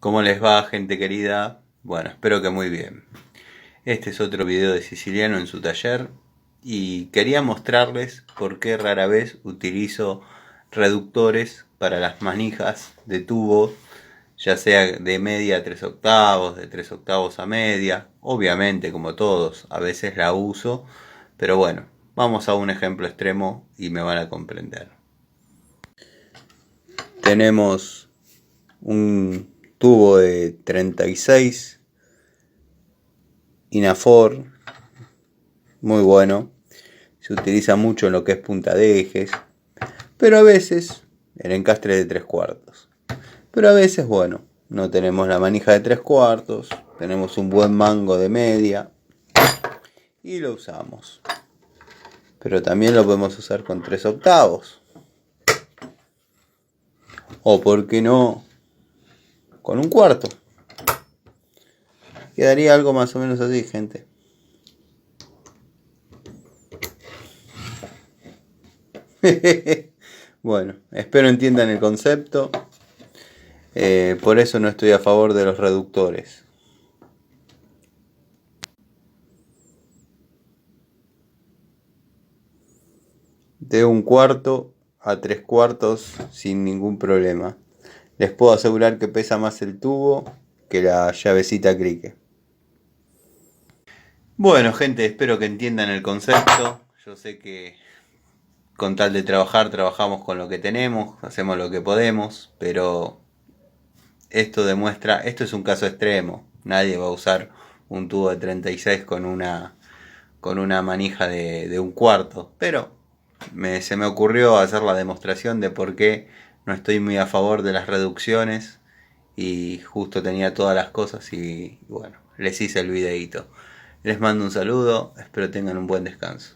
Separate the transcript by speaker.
Speaker 1: ¿Cómo les va, gente querida? Bueno, espero que muy bien. Este es otro video de Siciliano en su taller y quería mostrarles por qué rara vez utilizo reductores para las manijas de tubo, ya sea de media a 3 octavos, de 3 octavos a media. Obviamente, como todos, a veces la uso, pero bueno, vamos a un ejemplo extremo y me van a comprender. Tenemos un tubo de 36 Inafor, muy bueno, se utiliza mucho en lo que es punta de ejes, pero a veces el encastre de 3/4, pero a veces, bueno, no tenemos la manija de 3/4, tenemos un buen mango de media y lo usamos, pero también lo podemos usar con 3 octavos, o por qué no con 1/4. Quedaría algo más o menos así, gente. Bueno, espero entiendan el concepto. Por eso no estoy a favor de los reductores. De 1/4 a 3/4 sin ningún problema. Les puedo asegurar que pesa más el tubo que la llavecita crique. Bueno, gente, espero que entiendan el concepto. Yo sé que con tal de trabajar, trabajamos con lo que tenemos, hacemos lo que podemos, pero esto demuestra, esto es un caso extremo. Nadie va a usar un tubo de 36 con una manija de 1/4, pero se me ocurrió hacer la demostración de por qué no estoy muy a favor de las reducciones y justo tenía todas las cosas y bueno, les hice el videito. Les mando un saludo, espero tengan un buen descanso.